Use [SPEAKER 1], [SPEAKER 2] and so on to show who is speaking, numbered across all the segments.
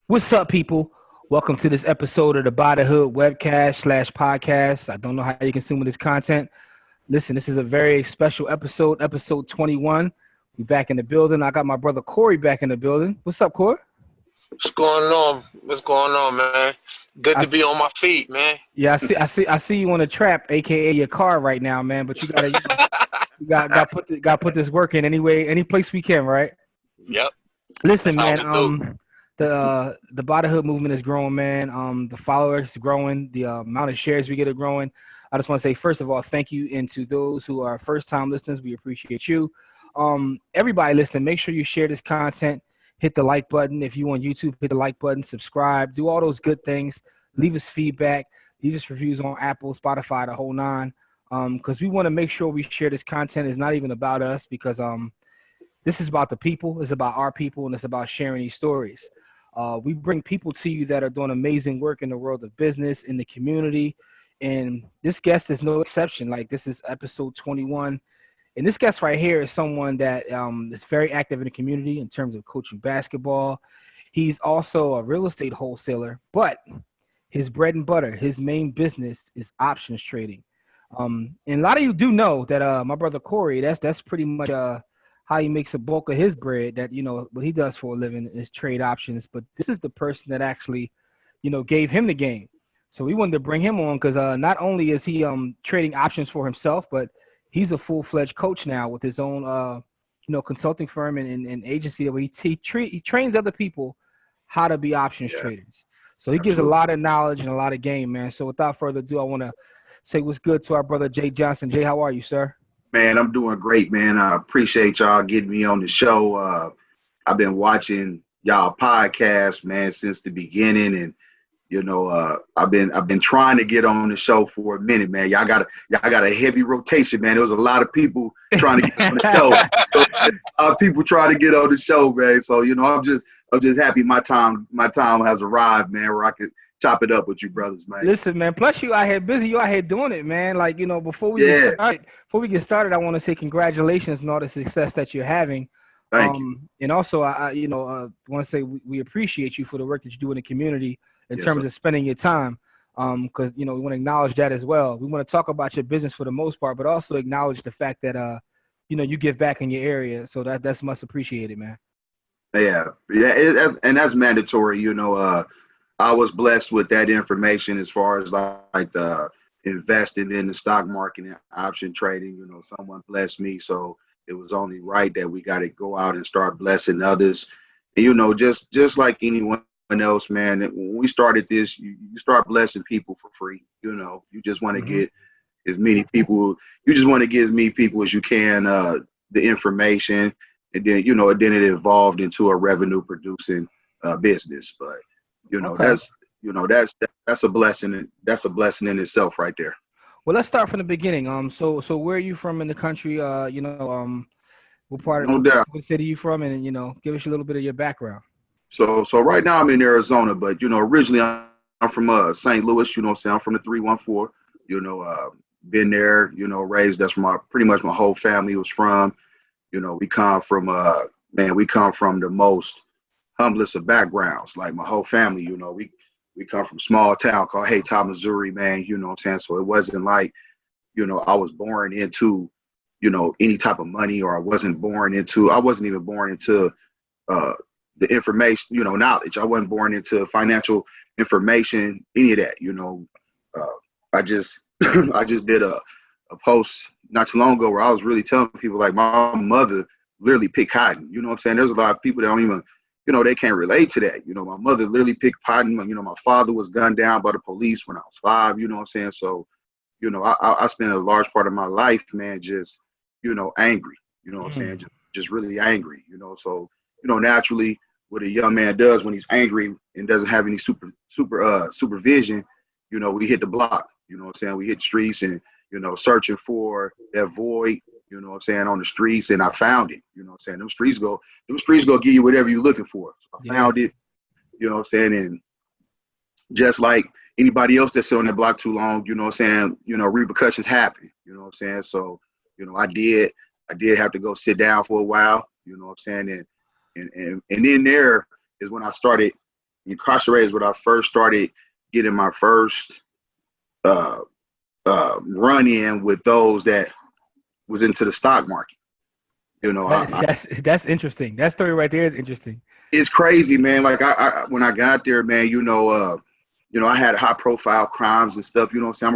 [SPEAKER 1] What's up, people? Welcome to this episode of the By the Hood webcast slash podcast. I don't know how you're consuming this content. Listen, this is a very special episode, episode 21. We back in the building. I got my brother Corey back in the building. What's up, Corey?
[SPEAKER 2] What's going on? What's going on, man? Good
[SPEAKER 1] I,
[SPEAKER 2] to be on my feet, man.
[SPEAKER 1] yeah, I see you on a trap, aka your car right now, man. But you gotta, you got put this work in anyway, any place we can, right?
[SPEAKER 2] Yep,
[SPEAKER 1] Listen,
[SPEAKER 2] that's how
[SPEAKER 1] man.
[SPEAKER 2] we do.
[SPEAKER 1] The By the Hood movement is growing, man. The followers is growing. The amount of shares we get are growing. I just want to say, first of all, thank you, and to those who are first time listeners, we appreciate you. Everybody listening, make sure you share this content. Hit the like button if you on YouTube. Hit the like button. Subscribe. Do all those good things. Leave us feedback. Leave us reviews on Apple, Spotify, the whole nine. Because we want to make sure we share this content. It's not even about us because this is about the people. It's about our people, and it's about sharing these stories. We bring people to you that are doing amazing work in the world of business, in the community. And this guest is no exception. Like, this is episode 21. And this guest right here is someone that is very active in the community in terms of coaching basketball. He's also a real estate wholesaler, but his bread and butter, his main business is options trading. And a lot of you do know that my brother Corey, that's pretty much how he makes a bulk of his bread. That, you know, what he does for a living is trade options. But this is the person that actually, you know, gave him the game. So we wanted to bring him on because not only is he trading options for himself, but he's a full-fledged coach now with his own, consulting firm and agency where he trains other people how to be options
[SPEAKER 3] Yeah,
[SPEAKER 1] traders. So he gives a
[SPEAKER 3] absolutely.
[SPEAKER 1] lot of knowledge and a lot of game, man. So without further ado, I want to say what's good to our brother Jay Johnson. Jay, how are you, sir?
[SPEAKER 3] Man, I'm doing great, man. I appreciate y'all getting me on the show. I've been watching y'all podcast, man, since the beginning, and I've been trying to get on the show for a minute, man. Y'all got a heavy rotation, man. There was a lot of people trying to get on the show. People trying to get on the show, man. So I'm just happy my time has arrived, man, where I could chop it up with you brothers, man.
[SPEAKER 1] Listen, man. Plus, you out here busy. You out here doing it, man. Like, you know,
[SPEAKER 3] Yeah,
[SPEAKER 1] before we get started, I want to say congratulations on all the success that you're having.
[SPEAKER 3] thank you.
[SPEAKER 1] And also, want to say we appreciate you for the work that you do in the community in
[SPEAKER 3] Yes, sir.
[SPEAKER 1] terms of spending your time. Because we want to acknowledge that as well. We want to talk about your business for the most part, but also acknowledge the fact that you give back in your area. So that's much appreciated, man.
[SPEAKER 3] Yeah, and that's mandatory. I was blessed with that information as far as like the investing in the stock market and option trading. Someone blessed me, so it was only right that we got to go out and start blessing others. And just like anyone else, man, when we started this, you start blessing people for free. You just want to
[SPEAKER 1] Hmm.
[SPEAKER 3] get as many people. You just want to get as many people as you can the information, and then it evolved into a revenue producing business. But you know
[SPEAKER 1] Okay.
[SPEAKER 3] that's that's a blessing. That's a blessing in itself, right there.
[SPEAKER 1] Well, let's start from the beginning. So where are you from in the country? What part of
[SPEAKER 3] No doubt.
[SPEAKER 1] what city you from, and give us a little bit of your background.
[SPEAKER 3] So right now I'm in Arizona, but originally I'm from St. Louis. What I'm saying, I'm from the 314. Been there. Raised. That's where my pretty much my whole family was from. We come from we come from the most humblest of backgrounds. Like my whole family, we come from a small town called Haytop, Missouri, man. What I'm saying? So it wasn't like, I was born into, any type of money, or I wasn't even born into uh the information, knowledge. I wasn't born into financial information, any of that. I just I just did a post not too long ago where I was really telling people, like, my mother literally picked cotton. What I'm saying? There's a lot of people that don't even, they can't relate to that. My mother literally picked cotton. My father was gunned down by the police when I was 5. What I'm saying? So, I spent a large part of my life, man, just, angry. What I'm saying?
[SPEAKER 1] Mm.
[SPEAKER 3] Just really angry. So, naturally, what a young man does when he's angry and doesn't have any supervision, we hit the block. What I'm saying? We hit the streets and, searching for that void, what I'm saying, on the streets, and I found it. What I'm saying? Them streets go give you whatever you're looking for. So I
[SPEAKER 1] Yeah.
[SPEAKER 3] found it, what I'm saying, and just like anybody else that sit on that block too long, what I'm saying, repercussions happen. What I'm saying? So, I did have to go sit down for a while, what I'm saying, and then there is when I started incarcerated is when I first started getting my first run in with those that was into the stock market. You know,
[SPEAKER 1] That's interesting. That story right there is interesting.
[SPEAKER 3] It's crazy, man. Like I when I got there, man, I had high profile crimes and stuff. You know what I'm saying?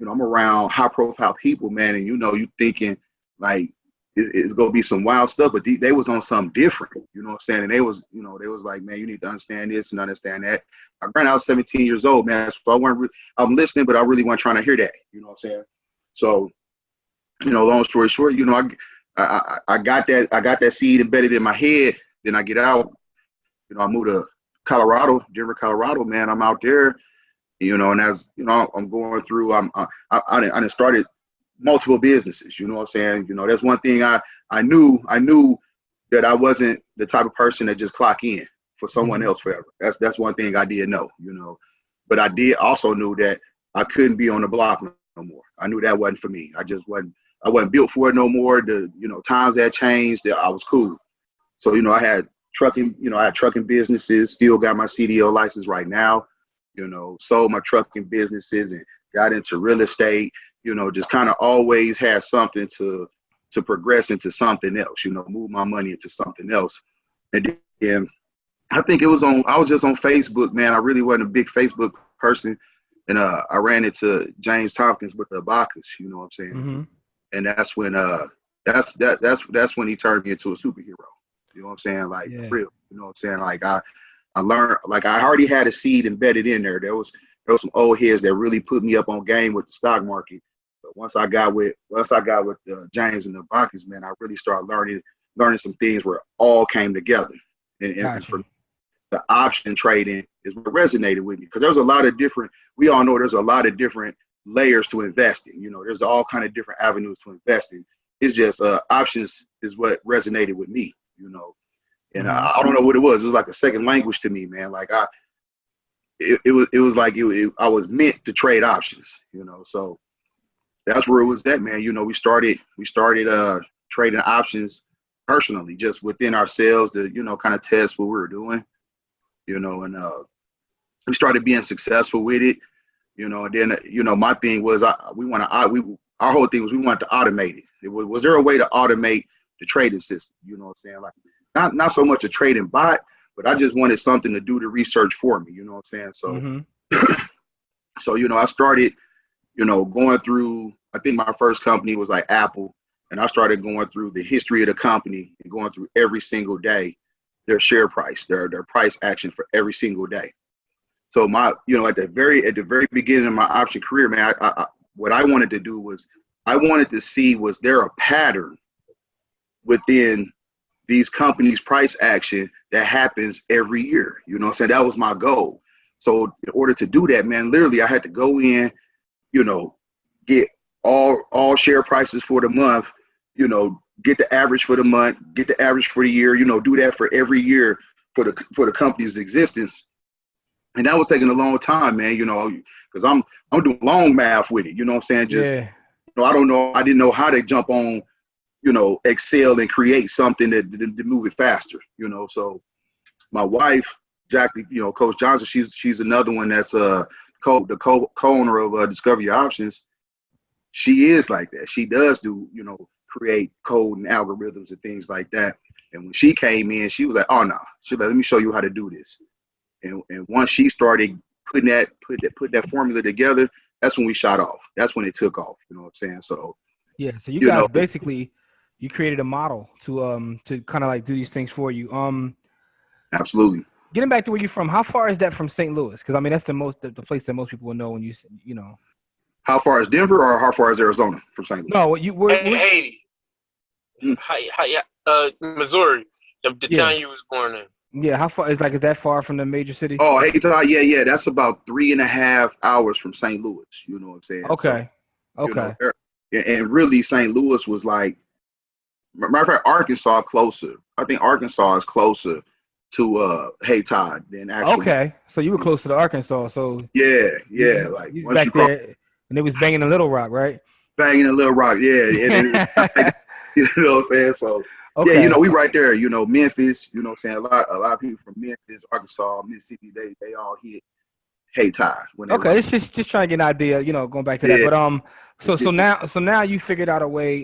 [SPEAKER 3] I'm around high profile people, man. And you thinking like it's gonna be some wild stuff, but they was on something different. You know what I'm saying? And they was like, man, you need to understand this and understand that. I was 17 years old, man. So I'm listening, but I really wasn't trying to hear that. You know what I'm saying? So, long story short, I got that seed embedded in my head. Then I get out. I moved to Denver, Colorado, man. I'm out there, and as I'm going through, I done started multiple businesses. You know what I'm saying? That's one thing I knew that I wasn't the type of person that just clock in for someone else forever. That's one thing I did know, but I did also knew that I couldn't be on the block no more. I knew that wasn't for me. I wasn't built for it no more. Times had changed. I was cool. So, I had trucking businesses, still got my CDL license right now, sold my trucking businesses and got into real estate, just kind of always had something to progress into something else, move my money into something else. And then I think I was just on Facebook, man. I really wasn't a big Facebook person. And I ran into James Tompkins with the Bacchus, you know what I'm saying?
[SPEAKER 1] Mm-hmm.
[SPEAKER 3] And that's when that's when he turned me into a superhero. You know what I'm saying? Like, for real. You know what I'm saying? Like I learned, like I already had a seed embedded in there. There was some old heads that really put me up on game with the stock market. But once I got with James and the Bacchus, man, I really started learning some things where it all came together. And for the option trading is what resonated with me, because we all know there's a lot of different layers to invest in. There's all kind of different avenues to invest in. It's just options is what resonated with me, and I don't know what it was. It was like a second language to me, man. Like it was like I was meant to trade options, so that's where it was at, man. We started trading options personally, just within ourselves to, kind of test what we were doing, and we started being successful with it. And then, my thing was, our whole thing was we wanted to automate it. Was there a way to automate the trading system? You know what I'm saying? Like not so much a trading bot, but I just wanted something to do the research for me. You know what I'm saying? So, so, I started, going through, I think my first company was like Apple. And I started going through the history of the company and going through every single day, their share price, their price action for every single day. So at the very beginning of my option career, man, what I wanted to do was I wanted to see, was there a pattern within these companies' price action that happens every year? You know what I'm saying? That was my goal. So in order to do that, man, literally I had to go in, get all share prices for the month, get the average for the month, get the average for the year, do that for every year for the company's existence. And that was taking a long time, man, because I'm doing long math with it. You know what I'm saying? Just, I didn't know how to jump on, Excel and create something to move it faster, So my wife, Jackie, Coach Johnson, she's another one that's the co-owner of Discover Your Options. She is like that. She does do, create code and algorithms and things like that. And when she came in, she was like, oh, no. She's like, let me show you how to do this. And once she started put that formula together, that's when we shot off. That's when it took off. You know what I'm saying? So
[SPEAKER 1] so you guys basically, you created a model to kind of like do these things for you.
[SPEAKER 3] Absolutely.
[SPEAKER 1] Getting back to where you're from, how far is that from St. Louis? Because I mean that's the place that most people will know when you know.
[SPEAKER 3] How far is Denver, or how far is Arizona from St. Louis?
[SPEAKER 1] No, you were
[SPEAKER 2] Haiti. Missouri, the town you was born in.
[SPEAKER 1] Yeah, how far is that far from the major city?
[SPEAKER 3] Oh, Haiti, yeah. That's about 3.5 hours from St. Louis. You know what I'm saying?
[SPEAKER 1] Okay.
[SPEAKER 3] And really, St. Louis was like, matter of fact, Arkansas closer. I think Arkansas is closer to Haiti than actually.
[SPEAKER 1] Okay, so you were closer to Arkansas. So
[SPEAKER 3] yeah. Like
[SPEAKER 1] you back there, and it was banging in Little Rock, right?
[SPEAKER 3] Banging in Little Rock, yeah. And you know what I'm saying? So Yeah,
[SPEAKER 1] Okay.
[SPEAKER 3] we right there. Memphis. You know what I'm saying? A lot of people from Memphis, Arkansas, Mississippi. They all hit Hey Tide when they
[SPEAKER 1] Okay,
[SPEAKER 3] run.
[SPEAKER 1] it's just trying to get an idea, going back to that.
[SPEAKER 3] Yeah.
[SPEAKER 1] But so
[SPEAKER 3] This is
[SPEAKER 1] now you figured out a way.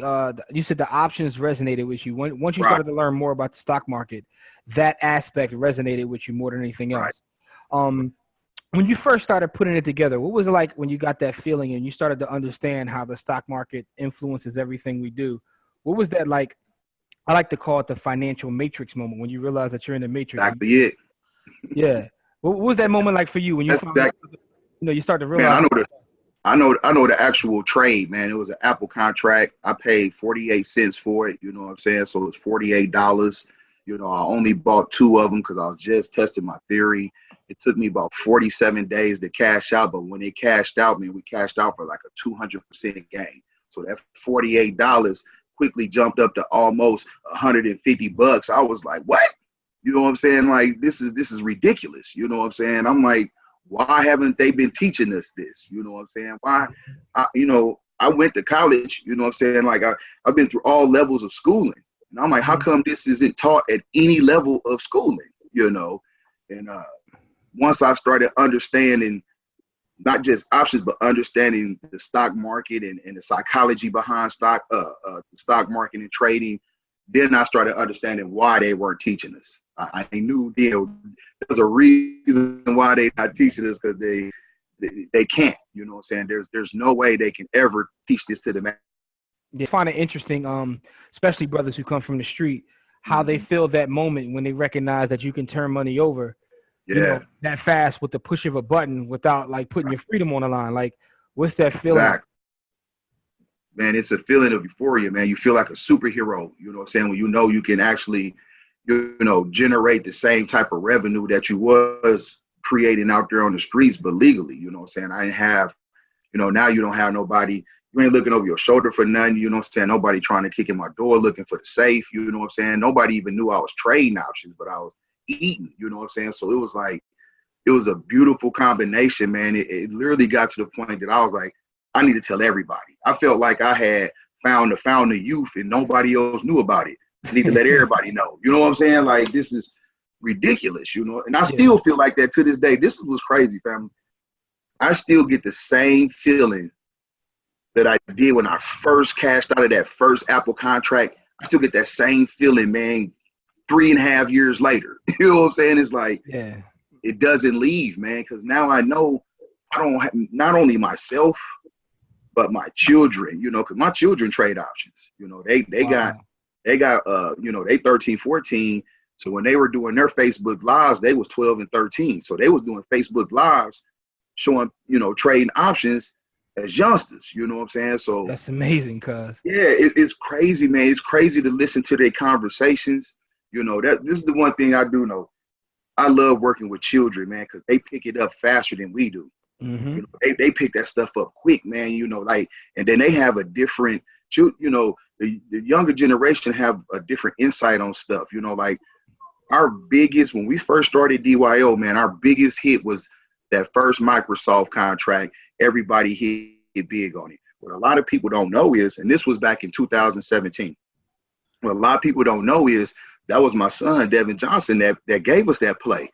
[SPEAKER 1] You said the options resonated with you. Once you
[SPEAKER 3] right.
[SPEAKER 1] started to learn more about the stock market, that aspect resonated with you more than anything
[SPEAKER 3] Right.
[SPEAKER 1] else. When you first started putting it together, what was it like when you got that feeling and you started to understand how the stock market influences everything we do? What was that like? I like to call it the financial matrix moment when you realize that you're in the matrix.
[SPEAKER 3] Exactly it.
[SPEAKER 1] Yeah. What was that moment like for you when you
[SPEAKER 3] That's
[SPEAKER 1] finally,
[SPEAKER 3] that.
[SPEAKER 1] you start to
[SPEAKER 3] Man,
[SPEAKER 1] realize?
[SPEAKER 3] I know the actual trade, man. It was an Apple contract. I paid 48 cents for it. You know what I'm saying? So it's $48. I only bought two of them because I was just testing my theory. It took me about 47 days to cash out, but when it cashed out, man, we cashed out for like a 200% gain. So that $48 quickly jumped up to almost $150. I was like, what? You know what I'm saying? Like this is ridiculous. You know what I'm saying? I'm like, why haven't they been teaching us this? You know what I'm saying? Why? I went to college. You know what I'm saying? Like I've been through all levels of schooling, and I'm like, how come this isn't taught at any level of schooling? And once I started understanding not just options, but understanding the stock market and the psychology behind the stock market and trading, then I started understanding why they weren't teaching us. I knew there's a reason why they're not teaching us because they can't. You know what I'm saying? There's no way they can ever teach this to the man.
[SPEAKER 1] I find it interesting, especially brothers who come from the street, how they feel that moment when they recognize that you can turn money over,
[SPEAKER 3] Yeah,
[SPEAKER 1] that fast with the push of a button without like putting your freedom on the line. Like, what's that feeling?
[SPEAKER 3] exactly. Man, it's a feeling of euphoria, man. You feel like a superhero. You know what I'm saying? When you can actually, generate the same type of revenue that you was creating out there on the streets, but legally. You know what I'm saying? I didn't have, now you don't have nobody. You ain't looking over your shoulder for nothing. You know what I'm saying? Nobody trying to kick in my door looking for the safe. You know what I'm saying? Nobody even knew I was trading options, but I was eating. You know what I'm saying? So it was a beautiful combination, man. It literally got to the point that I was like, I need to tell everybody. I felt like I had found the youth and nobody else knew about it. I need to let everybody know. You know what I'm saying? Like, this is ridiculous, And I still feel like that to this day. This was crazy, family. I still get the same feeling that I did when I first cashed out of that first Apple contract. I still get that same feeling, man, 3.5 years later. You know what I'm saying? It's like, it doesn't leave, man, because now I know I don't have not only myself, but my children, because my children trade options. They got they 13, 14. So when they were doing their Facebook lives, they was 12 and 13. So they was doing Facebook lives showing, trading options as youngsters. You know what I'm saying? So
[SPEAKER 1] That's amazing, cuz.
[SPEAKER 3] yeah, it's crazy, man. It's crazy to listen to their conversations. That this is the one thing I do know. I love working with children, man, because they pick it up faster than we do.
[SPEAKER 1] Mm-hmm.
[SPEAKER 3] They pick that stuff up quick, man. And then they have a different, the younger generation have a different insight on stuff. Like when we first started DYO, man, our biggest hit was that first Microsoft contract. Everybody hit big on it. What a lot of people don't know is, and this was back in 2017. What a lot of people don't know is that was my son, Devin Johnson, that gave us that play.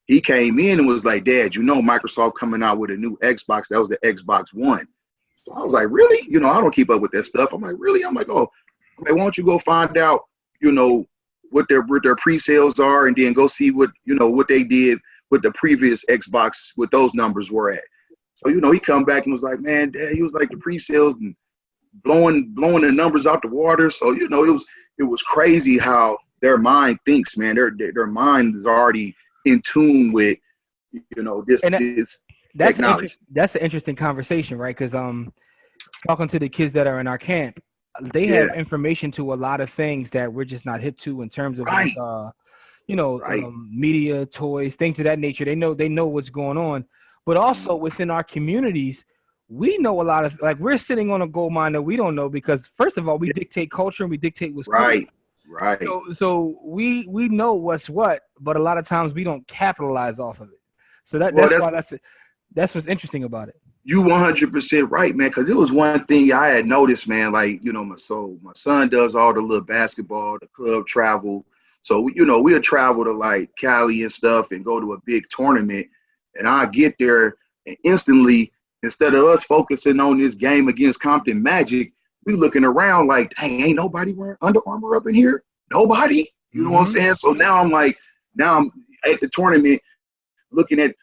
[SPEAKER 3] He came in and was like, Dad, Microsoft coming out with a new Xbox. That was the Xbox One. So I was like, really? I don't keep up with that stuff. I'm like, really? I'm like, why don't you go find out, what their pre-sales are, and then go see what they did with the previous Xbox, what those numbers were at. So, he come back and was like, man, Dad, he was like the pre-sales and blowing the numbers out the water. So, it was crazy how their mind thinks, man. Their mind is already in tune with, this technology.
[SPEAKER 1] That's an interesting conversation, right? Because talking to the kids that are in our camp, they have information to a lot of things that we're just not hip to in terms of
[SPEAKER 3] Right.
[SPEAKER 1] media, toys, things of that nature. They know what's going on, but also within our communities, we know a lot of, like, we're sitting on a gold mine that we don't know because first of all, we dictate culture and we dictate what's cool.
[SPEAKER 3] Right.
[SPEAKER 1] So we know what's what, but a lot of times we don't capitalize off of it. So that's why that's what's interesting about it.
[SPEAKER 3] You 100% right, man. Because it was one thing I had noticed, man. Like, my son does all the little basketball, the club travel. So, we'll travel to like Cali and stuff and go to a big tournament. And I get there and instantly, instead of us focusing on this game against Compton Magic, we looking around like, dang, ain't nobody wearing Under Armour up in here? Nobody? You know what I'm saying? So now I'm at the tournament looking at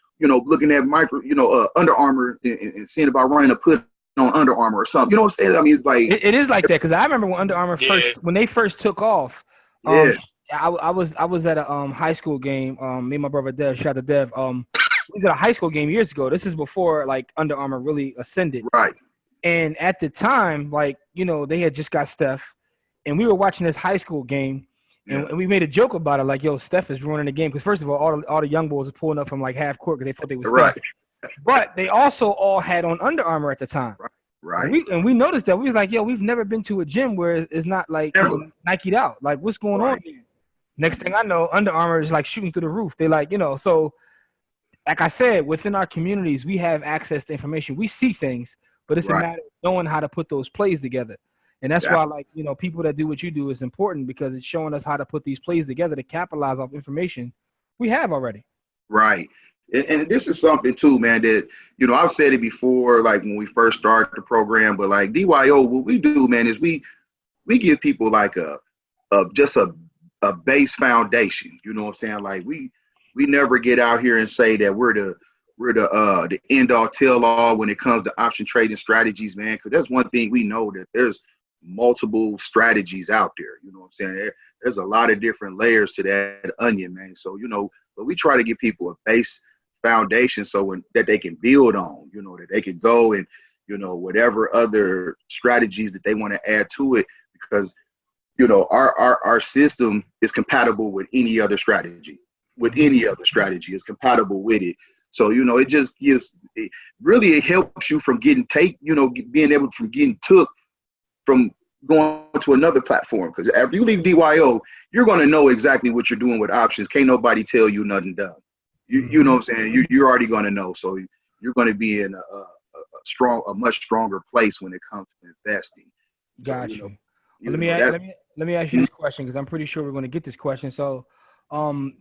[SPEAKER 3] Under Armour and seeing about running a put on Under Armour or something. You know what I'm saying? I mean, it's like
[SPEAKER 1] it is like that because I remember when Under Armour when they first took off. I was at a high school game. Me and my brother Dev, shout out to Dev. We was at a high school game years ago. This is before like Under Armour really ascended.
[SPEAKER 3] Right.
[SPEAKER 1] And at the time, like, they had just got Steph, and we were watching this high school game, and we made a joke about it, like, yo, Steph is ruining the game. Because first of all the young boys were pulling up from like half court because they thought they were Steph. But they also all had on Under Armour at the time.
[SPEAKER 3] Right.
[SPEAKER 1] And we noticed that. We was like, yo, we've never been to a gym where it's not like Nike'd out. Like, what's going on here? Next thing I know, Under Armour is like shooting through the roof. They like, so like I said, within our communities, we have access to information. We see things, but it's a matter of knowing how to put those plays together. And that's why, like, people that do what you do is important because it's showing us how to put these plays together to capitalize off information we have already. Right.
[SPEAKER 3] And this is something too, man, that, I've said it before, like when we first started the program, but like DYO, what we do, man, is we give people like just a base foundation. You know what I'm saying? Like we never get out here and say that we're the end all tell all when it comes to option trading strategies, man, because that's one thing we know, that there's multiple strategies out there. You know what I'm saying? There's a lot of different layers to that onion, man. So, but we try to give people a base foundation that they can build on, that they can go and, whatever other strategies that they want to add to it, because, our system is compatible with any other strategy. Is compatible with it. So, it just it helps you from getting being able from getting took from going to another platform. Because after you leave DYO, you're going to know exactly what you're doing with options. Can't nobody tell you nothing dumb. You know what I'm saying? You're already going to know. So you're going to be in a much stronger place when it comes to investing.
[SPEAKER 1] Got you. Well, let me ask you this question, because I'm pretty sure we're going to get this question. So,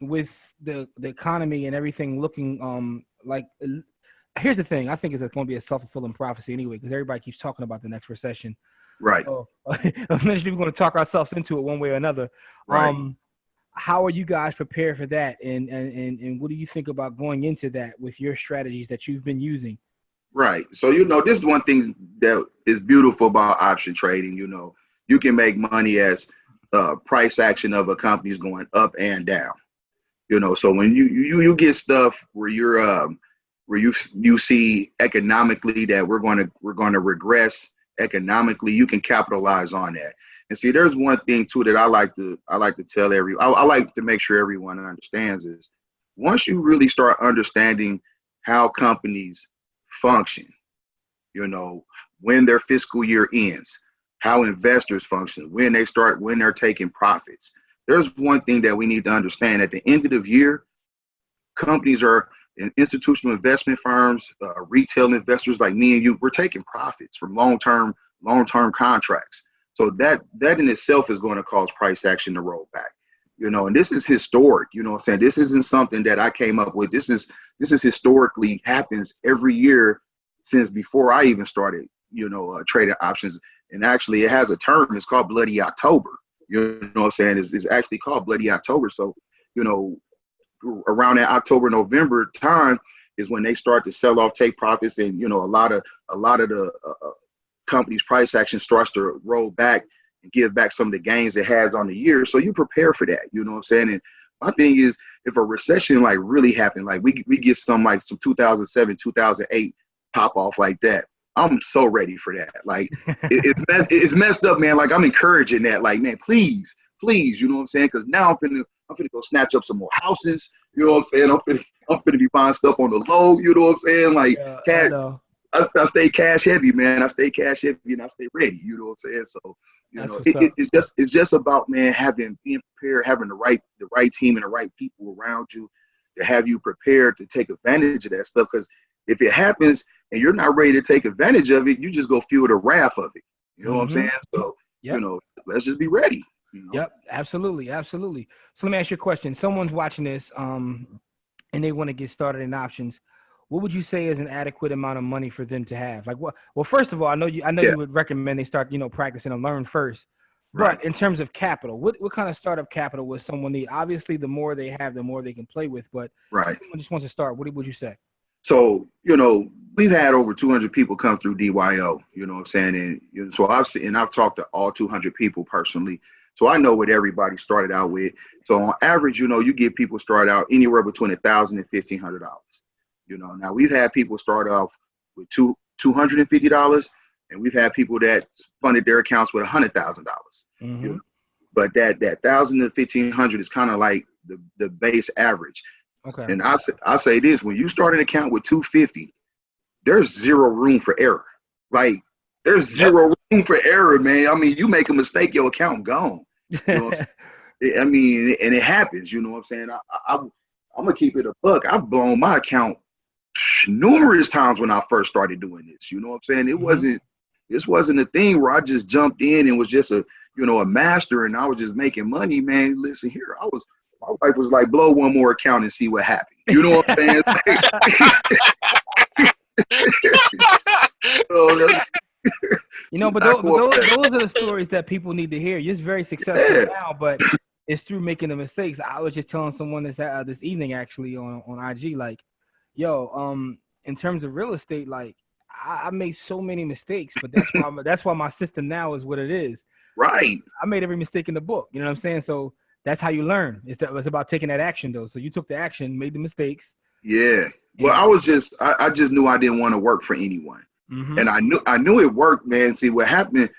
[SPEAKER 1] with the economy and everything looking like, here's the thing. I think it's going to be a self-fulfilling prophecy anyway, because everybody keeps talking about the next recession.
[SPEAKER 3] Right.
[SPEAKER 1] So eventually we're going to talk ourselves into it one way or another.
[SPEAKER 3] Right.
[SPEAKER 1] How are you guys prepared for that? And what do you think about going into that with your strategies that you've been using?
[SPEAKER 3] Right. So, this is one thing that is beautiful about option trading. You can make money as price action of a company is going up and down. So when you get stuff where you see economically that we're going to regress economically, you can capitalize on that. And see, there's one thing too that I like to tell I like to make sure everyone understands is, once you really start understanding how companies function, when their fiscal year ends, how investors function, when they're taking profits. There's one thing that we need to understand. At the end of the year, companies are institutional investment firms, retail investors like me and you, we're taking profits from long-term contracts. So that in itself is going to cause price action to roll back. And this is historic. You know what I'm saying? This isn't something that I came up with. This is historically happens every year since before I even started, trading options. And actually it has a term. It's called Bloody October. You know what I'm saying? It's actually called Bloody October. So, around that October, November time is when they start to sell off, take profits. And, a lot of the company's price action starts to roll back and give back some of the gains it has on the year. So you prepare for that. You know what I'm saying? And my thing is, if a recession like really happened, like we get some 2007, 2008 pop off like that, I'm so ready for that. Like it's messed up, man. Like I'm encouraging that. Like, man, please, you know what I'm saying? Because now I'm finna go snatch up some more houses. You know what I'm saying? I'm finna be buying stuff on the low. You know what I'm saying? Like, cash. I stay cash heavy, man. I stay cash heavy and I stay ready. You know what I'm saying? So, it's just about, man, being prepared, having the right team and the right people around you to have you prepared to take advantage of that stuff. Because if it happens and you're not ready to take advantage of it, you just go feel the wrath of it. You know what I'm saying? So,
[SPEAKER 1] Yep.
[SPEAKER 3] Let's just be ready.
[SPEAKER 1] Yep, absolutely, absolutely. So let me ask you a question. Someone's watching this, and they want to get started in options. What would you say is an adequate amount of money for them to have? Like what? Well, first of all, I know you would recommend they start, practicing and learn first. But in terms of capital, what kind of startup capital would someone need? Obviously, the more they have, the more they can play with. But if someone just wants to start, what would you say?
[SPEAKER 3] So, we've had over 200 people come through DYO, you know what I'm saying? And so I've talked to all 200 people personally. So I know what everybody started out with. So on average, you get people start out anywhere between $1,000 and $1,500. Now we've had people start off with $250, and we've had people that funded their accounts with $100,000. But that $1,000 to $1,500 is kind of like the base average.
[SPEAKER 1] Okay.
[SPEAKER 3] And I say this: when you start an account with $250, there's zero room for error. Like there's zero room for error, man. I mean, you make a mistake, your account gone. You know what I'm saying? I mean, and it happens. You know what I'm saying? I'm gonna keep it a buck. I've blown my account numerous times when I first started doing this. You know what I'm saying? This wasn't a thing where I just jumped in and was just a master and I was just making money, man. Listen here, my wife was like, blow one more account and see what happened. You know what I'm saying?
[SPEAKER 1] But those are the stories that people need to hear. You're very successful now, but it's through making the mistakes. I was just telling someone this evening actually on IG, like, in terms of real estate, like I made so many mistakes, but that's why my system now is what it is.
[SPEAKER 3] Right.
[SPEAKER 1] I made every mistake in the book. You know what I'm saying? So that's how you learn. It's about taking that action though. So you took the action, made the mistakes.
[SPEAKER 3] Yeah. Well, I just knew I didn't want to work for anyone. And I knew it worked, man. See what happened,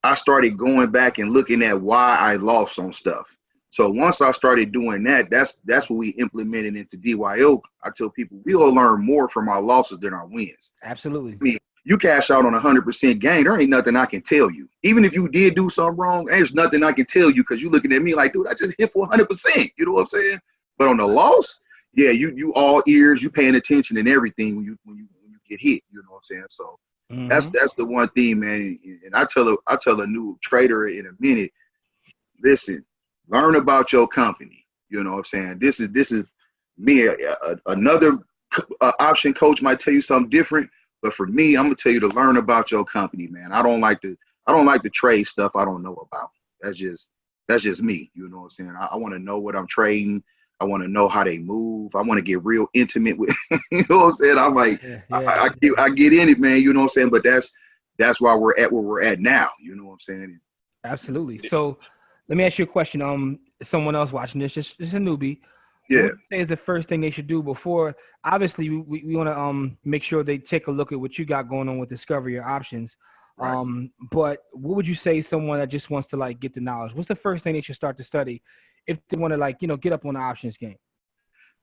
[SPEAKER 3] I started going back and looking at why I lost on stuff. So once I started doing that, that's what we implemented into DYO. I tell people we'll learn more from our losses than our wins.
[SPEAKER 1] Absolutely.
[SPEAKER 3] I mean, you cash out on 100% gain, there ain't nothing I can tell you. Even if you did do something wrong, there's nothing I can tell you because you're looking at me like, dude, I just hit for 100%. You know what I'm saying? But on the loss, yeah, you all ears, you paying attention and everything when you get hit. You know what I'm saying? So that's the one thing, man. And I tell a new trader in a minute, listen, learn about your company. You know what I'm saying? This is me. Another option coach might tell you something different. But for me, I'm gonna tell you to learn about your company, man. I don't like to trade stuff I don't know about. That's just me. You know what I'm saying? I want to know what I'm trading. I want to know how they move. I want to get real intimate with. You know what I'm saying? I'm like, I get in it, man. You know what I'm saying? But that's why we're at where we're at now. You know what I'm saying?
[SPEAKER 1] Absolutely. So let me ask you a question. Someone else watching this, just a newbie.
[SPEAKER 3] Yeah.
[SPEAKER 1] What is the first thing they should do before? Obviously, we want to make sure they take a look at what you got going on with Discover Your Options. Right. But what would you say someone that just wants to like get the knowledge? What's the first thing they should start to study if they want to get up on the options game?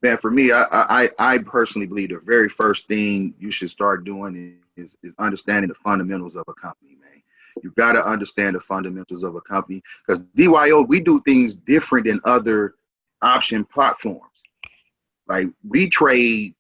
[SPEAKER 3] Man, for me, I personally believe the very first thing you should start doing is understanding the fundamentals of a company, man. You got to understand the fundamentals of a company because DYO, we do things different than other option platforms. Like we trade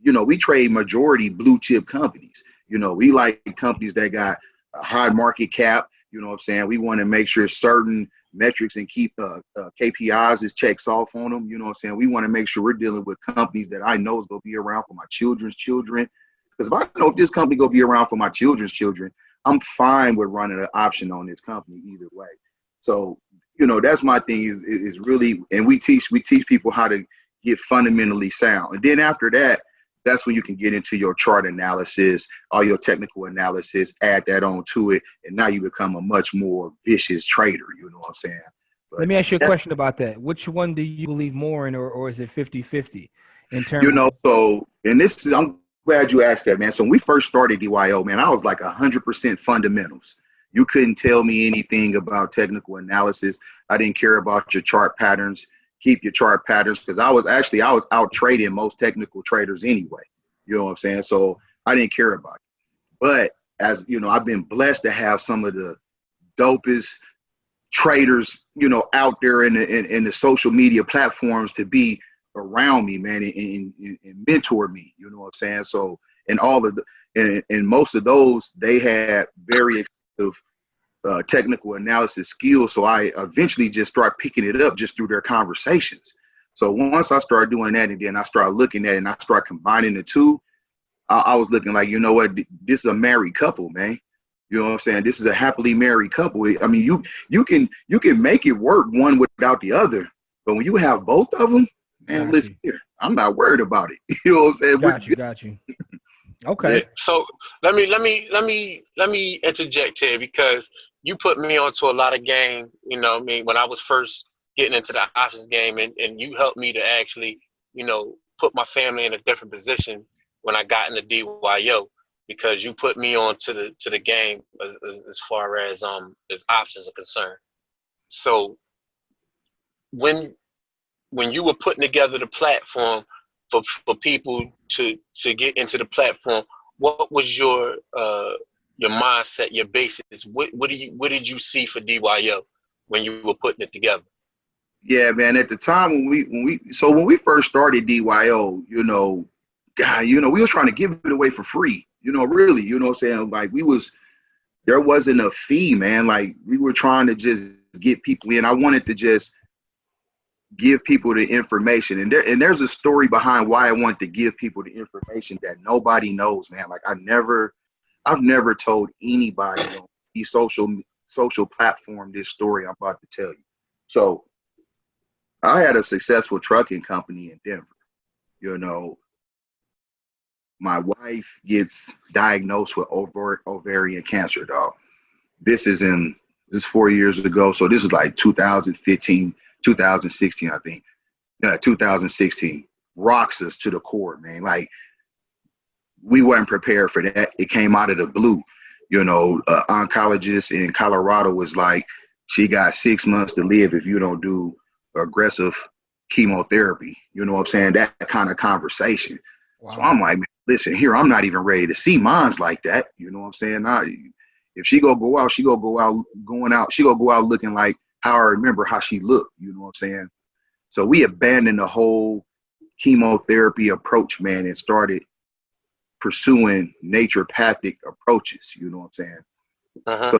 [SPEAKER 3] majority blue chip companies. We like companies that got a high market cap. You know what I'm saying? We want to make sure certain metrics and keep KPIs is checks off on them. You know what I'm saying? We want to make sure we're dealing with companies that I know is going to be around for my children's children. Because if I know if this company going to be around for my children's children, I'm fine with running an option on this company either way. So, that's my thing is really, and we teach people how to get fundamentally sound. And then after that, that's when you can get into your chart analysis, all your technical analysis, add that on to it. And now you become a much more vicious trader. You know what I'm saying? But
[SPEAKER 1] let me ask you a question about that. Which one do you believe more in, or is it 50-50 in terms
[SPEAKER 3] I'm glad you asked that, man. So when we first started DYO, man, I was like 100% fundamentals. You couldn't tell me anything about technical analysis. I didn't care about your chart patterns. Keep your chart patterns because I was out trading most technical traders anyway. You know what I'm saying? So I didn't care about it. But as you know, I've been blessed to have some of the dopest traders, out there in the social media platforms to be around me, man, and mentor me. You know what I'm saying? So and all of the And most of those, they had very extensive technical analysis skills. So I eventually just started picking it up just through their conversations. So once I started doing that, and then I started looking at it and I started combining the two, I was looking like, you know what, this is a married couple, man. You know what I'm saying? This is a happily married couple. I mean, you can make it work one without the other, but when you have both of them, man, listen here, I'm not worried about it. You know what I'm saying?
[SPEAKER 1] Got you. Okay.
[SPEAKER 2] Yeah, so let me interject here, because you put me onto a lot of game, you know what I mean, when I was first getting into the options game, and you helped me to actually, you know, put my family in a different position when I got into DYO, because you put me on to the game as far as options are concerned. So when you were putting together the platform for people to get into the platform, what was your mindset, your basis? What did you see for DYO when you were putting it together?
[SPEAKER 3] Yeah, man. At the time when we first started DYO, you know, God, you know, we was trying to give it away for free. You know, really, you know what I'm saying? Like there wasn't a fee, man. Like we were trying to just get people in. I wanted to just give people the information, and there's a story behind why I want to give people the information that nobody knows, man. Like I've never told anybody on the social platform this story I'm about to tell you. So I had a successful trucking company in Denver. You know, my wife gets diagnosed with ovarian cancer, dog. This is 4 years ago, so this is like 2015. 2016, I think. 2016 rocks us to the core, man. Like we weren't prepared for that. It came out of the blue. You know, oncologist in Colorado was like, she got 6 months to live if you don't do aggressive chemotherapy. You know what I'm saying? That kind of conversation. Wow. So I'm like, man, listen here, I'm not even ready to see mines like that. You know what I'm saying? If she go out, she go out looking like how I remember how she looked, you know what I'm saying? So we abandoned the whole chemotherapy approach, man, and started pursuing naturopathic approaches, you know what I'm saying? Uh-huh. So,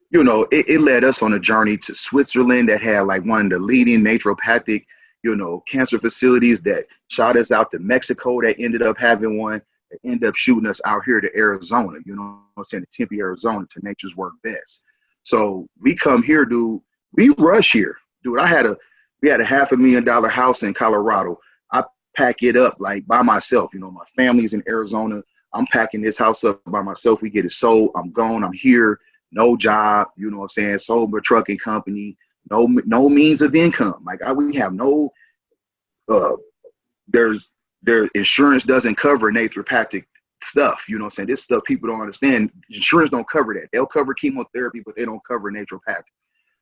[SPEAKER 3] you know, it led us on a journey to Switzerland that had like one of the leading naturopathic, you know, cancer facilities, that shot us out to Mexico, that ended up having one, that ended up shooting us out here to Arizona, you know what I'm saying, to Tempe, Arizona, to Nature's Work Best. So we come here, dude. We rush here, dude. We had a $500,000 house in Colorado. I pack it up like by myself. You know, my family's in Arizona. I'm packing this house up by myself. We get it sold. I'm gone. I'm here. No job. You know what I'm saying? Sold my trucking company. No means of income. Like we have no. Their insurance doesn't cover naturopathic stuff. You know what I'm saying? This stuff people don't understand. Insurance don't cover that. They'll cover chemotherapy, but they don't cover naturopathic.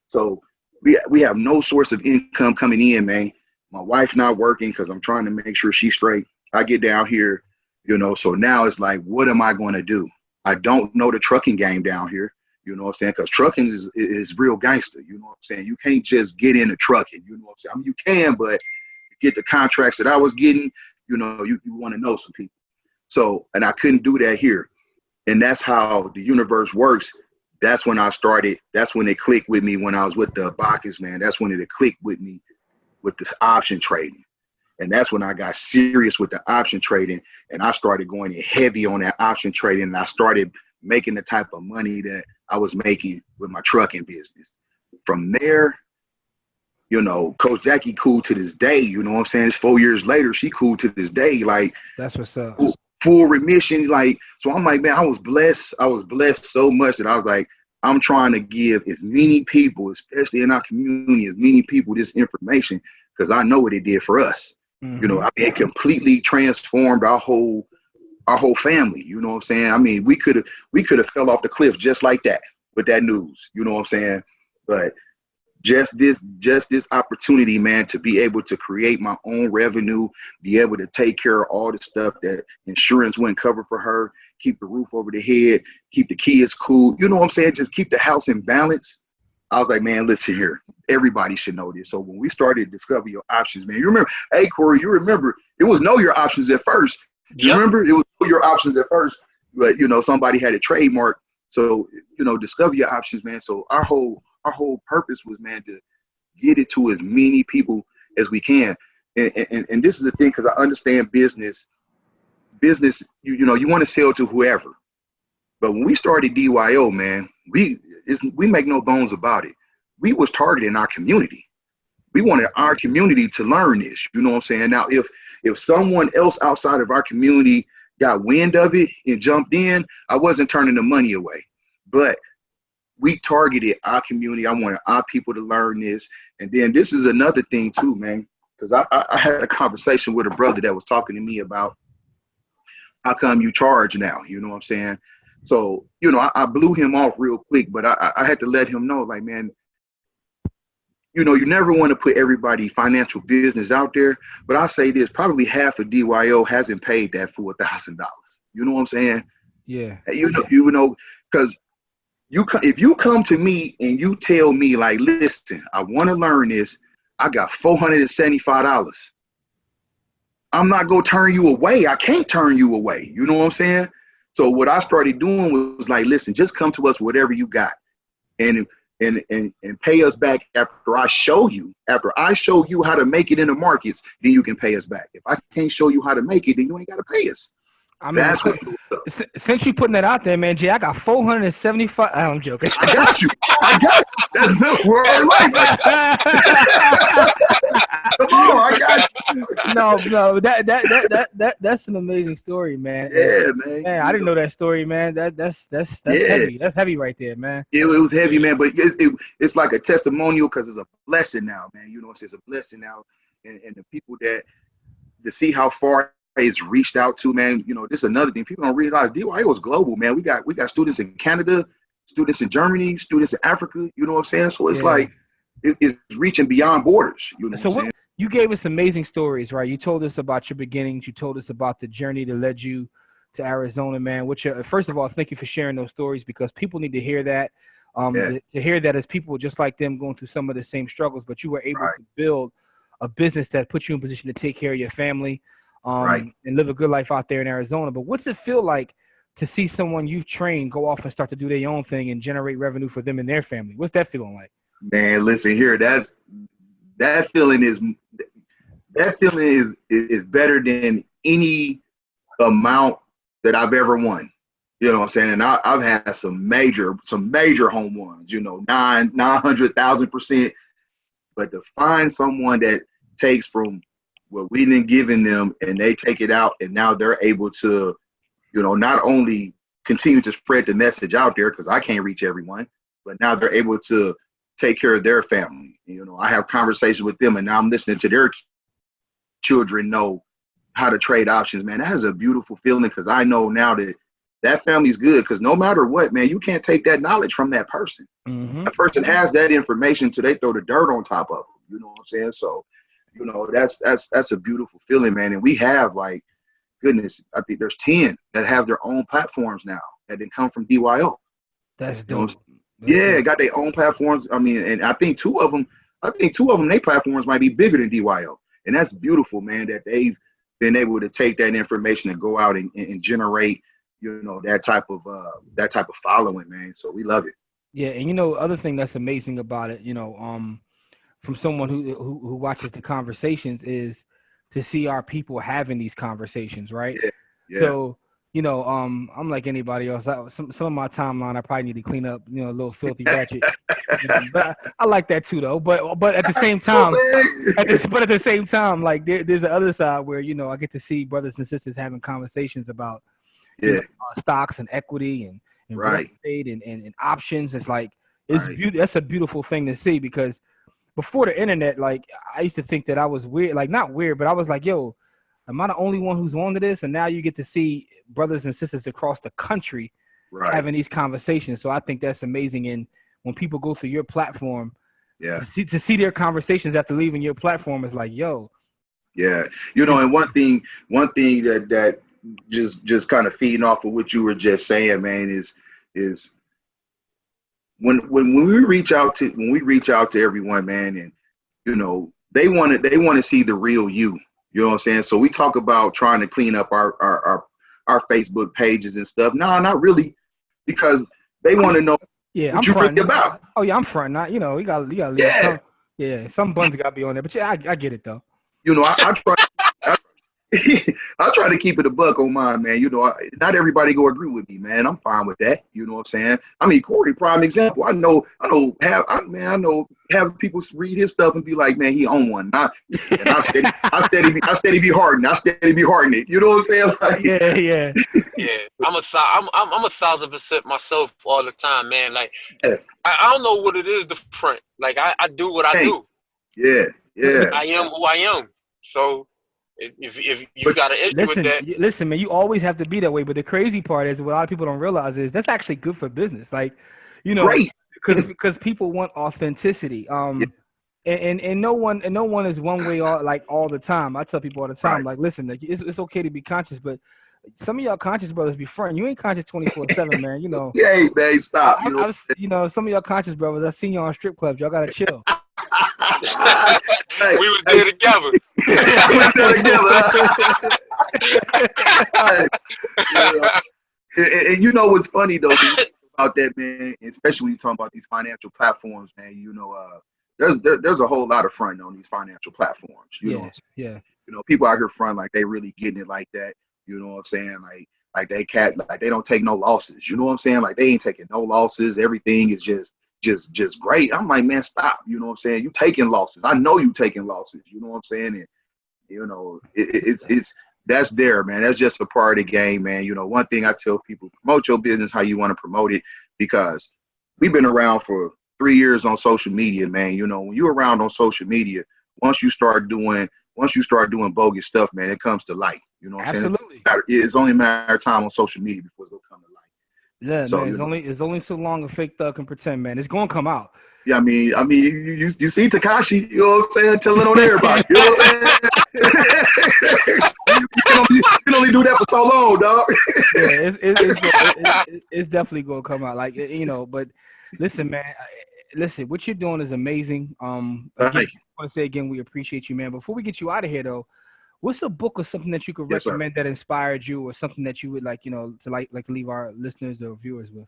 [SPEAKER 3] So we have no source of income coming in, man. My wife not working because I'm trying to make sure she's straight. I get down here, you know, so now it's like, what am I going to do? I don't know the trucking game down here, you know what I'm saying? Because trucking is real gangster, you know what I'm saying? You can't just get into trucking, you know what I'm saying? I mean, you can, but to get the contracts that I was getting, you know, you want to know some people. So, and I couldn't do that here. And that's how the universe works. That's when I started. That's when it clicked with me when I was with the Bacchus, man. That's when it clicked with me with this option trading. And that's when I got serious with the option trading. And I started going in heavy on that option trading. And I started making the type of money that I was making with my trucking business. From there, you know, Coach Jackie cool to this day. You know what I'm saying? It's 4 years later. She cool to this day. Like,
[SPEAKER 1] that's what's up.
[SPEAKER 3] Full remission. Like, so I'm like, man, I was blessed so much that I was like, I'm trying to give as many people, especially in our community, as many people this information, because I know what it did for us. Mm-hmm. You know, I mean, it completely transformed our whole family. You know what I'm saying? I mean, we could have fell off the cliff just like that with that news. You know what I'm saying? But just this opportunity, man, to be able to create my own revenue, be able to take care of all the stuff that insurance wouldn't cover for her, keep the roof over the head, keep the kids cool. You know what I'm saying? Just keep the house in balance. I was like, man, listen here. Everybody should know this. So when we started Discover Your Options, man, you remember, hey, Corey, you remember, it was Know Your Options at first. You remember? It was Know Your Options at first. but you know, somebody had a trademark. So, you know, discover your options, man. So our whole purpose was, man, to get it to as many people as we can. And this is the thing, because I understand business, you know, you want to sell to whoever. But when we started DYO, man, we make no bones about it. We was targeting our community. We wanted our community to learn this. You know what I'm saying? Now, if someone else outside of our community got wind of it and jumped in, I wasn't turning the money away. But we targeted our community. I wanted our people to learn this. And then this is another thing too, man, because I had a conversation with a brother that was talking to me about how come you charge now? You know what I'm saying? So, you know, I blew him off real quick, but I had to let him know, like, man, you know, you never want to put everybody financial business out there. But I'll say this, probably half of DYO hasn't paid that $4,000. You know what I'm saying?
[SPEAKER 1] Yeah.
[SPEAKER 3] You know, because if you come to me and you tell me, like, listen, I want to learn this, I got $475. I'm not going to turn you away. I can't turn you away. You know what I'm saying? So what I started doing was like, listen, just come to us, whatever you got, and pay us back after I show you how to make it in the markets, then you can pay us back. If I can't show you how to make it, then you ain't got to pay us.
[SPEAKER 1] I mean, since you putting that out there, man, Jay, I got 475. I'm joking.
[SPEAKER 3] I got you. That's the word life. Come on, I got you.
[SPEAKER 1] No, that's an amazing story, man.
[SPEAKER 3] Yeah, man.
[SPEAKER 1] Man, I didn't know that story, man. That's heavy. That's heavy right there, man.
[SPEAKER 3] It was heavy, man. But it's like a testimonial, because it's a blessing now, man. You know, it's a blessing now, and the people that to see how far it's reached out to, man. You know, this is another thing people don't realize. DYO is global, man. We got students in Canada, students in Germany, students in Africa. You know what I'm saying? So it's like it's reaching beyond borders. You know. So
[SPEAKER 1] you gave us amazing stories, right? You told us about your beginnings. You told us about the journey that led you to Arizona, man. Which, first of all, thank you for sharing those stories, because people need to hear that. To hear that as people just like them going through some of the same struggles, but you were able to build a business that puts you in position to take care of your family. And live a good life out there in Arizona. But what's it feel like to see someone you've trained go off and start to do their own thing and generate revenue for them and their family? What's that feeling like?
[SPEAKER 3] Man, listen here. That feeling is better than any amount that I've ever won. You know what I'm saying? And I've had some major home runs. You know, 900,000%. But to find someone that takes from what we didn't given them and they take it out, and now they're able to, you know, not only continue to spread the message out there, because I can't reach everyone, but now they're able to take care of their family. You know, I have conversations with them, and now I'm listening to their children know how to trade options, man. That is a beautiful feeling, because I know now that family's good, because no matter what, man, you can't take that knowledge from that person. Mm-hmm. That person has that information till they throw the dirt on top of them. You know what I'm saying? So, you know, that's a beautiful feeling, man. And we have, like, goodness, I think there's 10 that have their own platforms now that didn't come from DYO.
[SPEAKER 1] That's dope.
[SPEAKER 3] Got their own platforms. I mean, and I think two of them, their platforms might be bigger than DYO. And that's beautiful, man, that they've been able to take that information and go out and generate, you know, that type of following, man. So we love it.
[SPEAKER 1] Yeah, and you know, other thing that's amazing about it, you know, from someone who watches the conversations, is to see our people having these conversations, right? Yeah. So, you know, I'm like anybody else. Some of my timeline I probably need to clean up, you know, a little filthy ratchet. You know, but I like that too, though. But at the same time, like there's the other side where, you know, I get to see brothers and sisters having conversations about you know, stocks and equity and real estate and options. It's like that's a beautiful thing to see, because before the internet, like, I used to think that I was weird, like, not weird, but I was like, yo, am I the only one who's on to this? And now you get to see brothers and sisters across the country having these conversations. So I think that's amazing. And when people go through your platform, to see their conversations after leaving your platform is like, yo. Yeah.
[SPEAKER 3] You know, and one thing that just kind of feeding off of what you were just saying, man, is when we reach out to everyone, man, and, you know, they want to see the real you. You know what I'm saying? So we talk about trying to clean up our our Facebook pages and stuff. No, not really, because they want to know what you're really about.
[SPEAKER 1] Oh yeah, I'm fronting. You know, you gotta leave.
[SPEAKER 3] Yeah.
[SPEAKER 1] Some buns gotta be on there. But yeah, I get it though.
[SPEAKER 3] You know, I try. I try to keep it a buck on mine, man. You know, not everybody go agree with me, man. I'm fine with that. You know what I'm saying? I mean, Corey, prime example. I know, have people read his stuff and be like, man, he own one. I steady be hardening. It. You know what I'm saying? Like,
[SPEAKER 1] yeah.
[SPEAKER 2] I'm a 1,000% myself all the time, man. Like, I don't know what it is to front. Like, I do what I do.
[SPEAKER 3] Yeah.
[SPEAKER 2] I am who I am. So. If you got an issue with that,
[SPEAKER 1] listen, man, you always have to be that way. But the crazy part is, what a lot of people don't realize is that's actually good for business. Like, you know, because people want authenticity. And no one is one way all the time. I tell people all the time, like, listen, like, it's okay to be conscious, but some of y'all conscious brothers be fronting. You ain't conscious 24/7, man. You know.
[SPEAKER 3] Yeah, man, stop.
[SPEAKER 1] You know, some of y'all conscious brothers, I seen y'all on strip clubs. Y'all gotta chill.
[SPEAKER 2] We was there together.
[SPEAKER 3] And you know what's funny though about that, man, especially when you talk about these financial platforms, man. You know, there's a whole lot of front on these financial platforms. You know what I'm saying? You know, people out here front like they really getting it like that. You know what I'm saying? Like they don't take no losses. You know what I'm saying? Like they ain't taking no losses. Everything is just great. I'm like, man, stop. You know what I'm saying? You taking losses. I know you taking losses. You know what I'm saying? And you know, it's that's there, man. That's just a part of the game, man. You know, one thing I tell people, promote your business how you want to promote it, because we've been around for 3 years on social media, man. You know, when you're around on social media, once you start doing bogus stuff, man, it comes to light. You know what I'm saying? It's only a matter of time on social media before it'll come to light.
[SPEAKER 1] Yeah, so, man, it's only so long a fake thug can pretend, man. It's gonna come out.
[SPEAKER 3] Yeah, I mean, you see Tekashi, you know what I'm saying, telling on everybody. You know what I'm saying? you can only do that for so long, dog.
[SPEAKER 1] Yeah, it's definitely gonna come out, like, you know. But listen, man, what you're doing is amazing. Again, I want to say again, we appreciate you, man. Before we get you out of here, though, what's a book or something that you could recommend that inspired you, or something that you would like, you know, to like to leave our listeners or viewers with?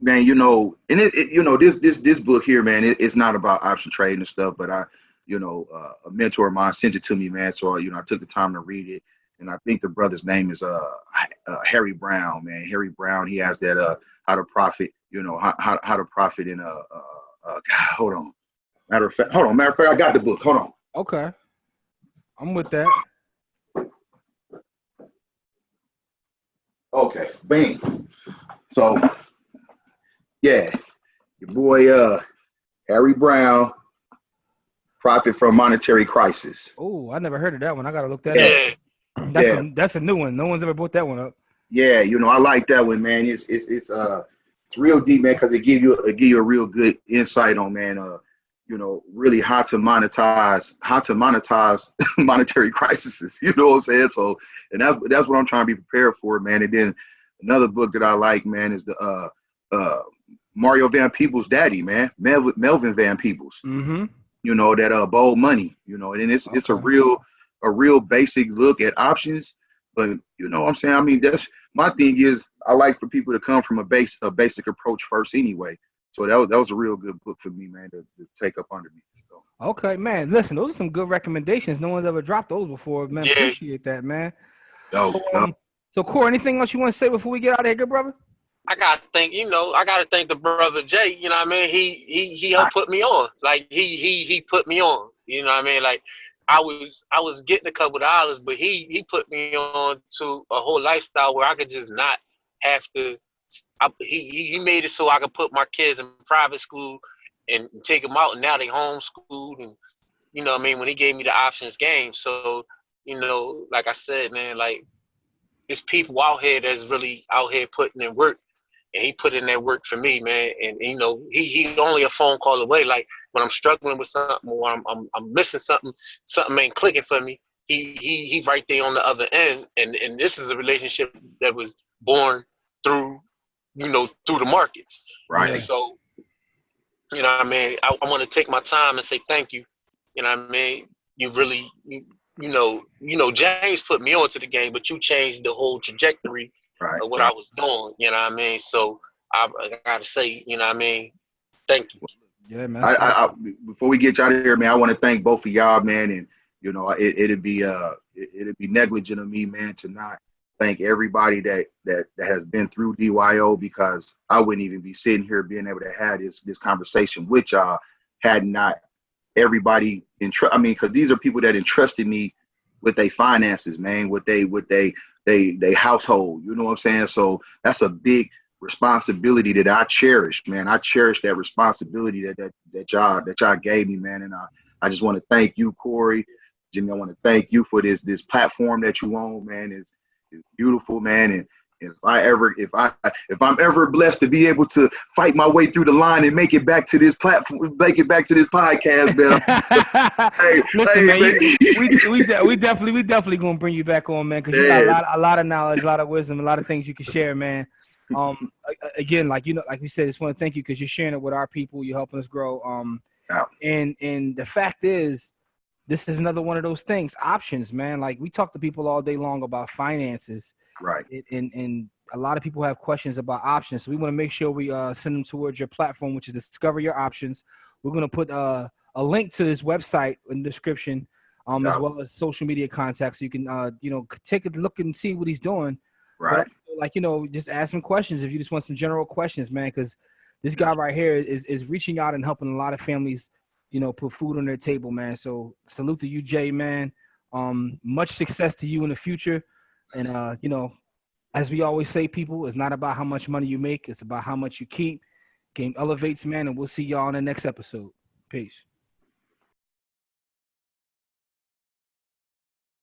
[SPEAKER 3] Man, you know, and you know, this book here, man, it's not about option trading and stuff, but a mentor of mine sent it to me, man. So, you know, I took the time to read it, and I think the brother's name is Harry Brown, man. Harry Brown, he has that how to profit, you know, how to profit in God, hold on. Matter of fact, I got the book. Hold on.
[SPEAKER 1] Okay. I'm with that.
[SPEAKER 3] Okay, bang. So, yeah, your boy Harry Brown, Profit from Monetary Crisis.
[SPEAKER 1] Oh, I never heard of that one. I gotta look that up. That's a new one. No one's ever brought that one up. Yeah,
[SPEAKER 3] you know, I like that one, man. It's real deep, man, because it give you a real good insight on, man, you know, really how to monetize monetary crises. You know what I'm saying? So, and that's what I'm trying to be prepared for, man. And then another book that I like, man, is the Mario Van Peebles' daddy, man, Melvin Van Peebles.
[SPEAKER 1] Mm-hmm.
[SPEAKER 3] You know, that Bold Money. You know, and it's a real basic look at options. But you know what I'm saying? I mean, that's my thing is I like for people to come from a basic approach first anyway. So that was a real good book for me, man, to take up under me. So.
[SPEAKER 1] Okay, man. Listen, those are some good recommendations. No one's ever dropped those before, man. Yeah. Appreciate that, man. So, Corey, anything else you want to say before we get out of here, good brother?
[SPEAKER 2] I gotta thank the brother Jay. You know what I mean? He helped put me on. Like he put me on. You know what I mean? Like I was getting a couple of dollars, but he put me on to a whole lifestyle where I could just not have to. He made it so I could put my kids in private school and take them out, and now they homeschooled, and you know what I mean, when he gave me the options game. So, you know, like I said, man, like there's people out here that's really out here putting in work, and he put in that work for me, man. And you know, he only a phone call away. Like when I'm struggling with something or I'm missing something ain't clicking for me, he right there on the other end. And this is a relationship that was born through the markets.
[SPEAKER 3] Right.
[SPEAKER 2] And so, you know what I mean? I want to take my time and say thank you. You know what I mean? You really James put me onto the game, but you changed the whole trajectory
[SPEAKER 3] Right.
[SPEAKER 2] of what I was doing. You know what I mean? So I gotta say, you know what I mean? Thank you.
[SPEAKER 1] Yeah, man.
[SPEAKER 3] I before we get you out of here, man, I want to thank both of y'all, man, and it'd be negligent of me, man, to not thank everybody that has been through DYO, because I wouldn't even be sitting here being able to have this conversation with y'all had not everybody because these are people that entrusted me with their finances, man, with they household. You know what I'm saying? So that's a big responsibility that I cherish, man. I cherish that responsibility that y'all gave me, man. And I just want to thank you, Corey, Jimmy. I want to thank you for this platform that you own, man. It's beautiful, man. And if I'm ever blessed to be able to fight my way through the line and make it back to this platform, make it back to this podcast, man.
[SPEAKER 1] Listen, man, we definitely gonna bring you back on, man, because you got a lot of knowledge, a lot of wisdom, a lot of things you can share, man. Again, like we said, just want to thank you because you're sharing it with our people. You're helping us grow. And the fact is, this is another one of those things. Options, man. Like, we talk to people all day long about finances,
[SPEAKER 3] right?
[SPEAKER 1] And a lot of people have questions about options. So we want to make sure we send them towards your platform, which is Discover Your Options. We're gonna put a link to this website in the description, as well as social media contacts, so you can take a look and see what he's doing.
[SPEAKER 3] Right.
[SPEAKER 1] But, just ask him questions if you just want some general questions, man, because this guy right here is reaching out and helping a lot of families, put food on their table, man. So salute to you, Jay, man. Much success to you in the future. And, as we always say, people, it's not about how much money you make. It's about how much you keep. Game elevates, man. And we'll see y'all on the next episode. Peace.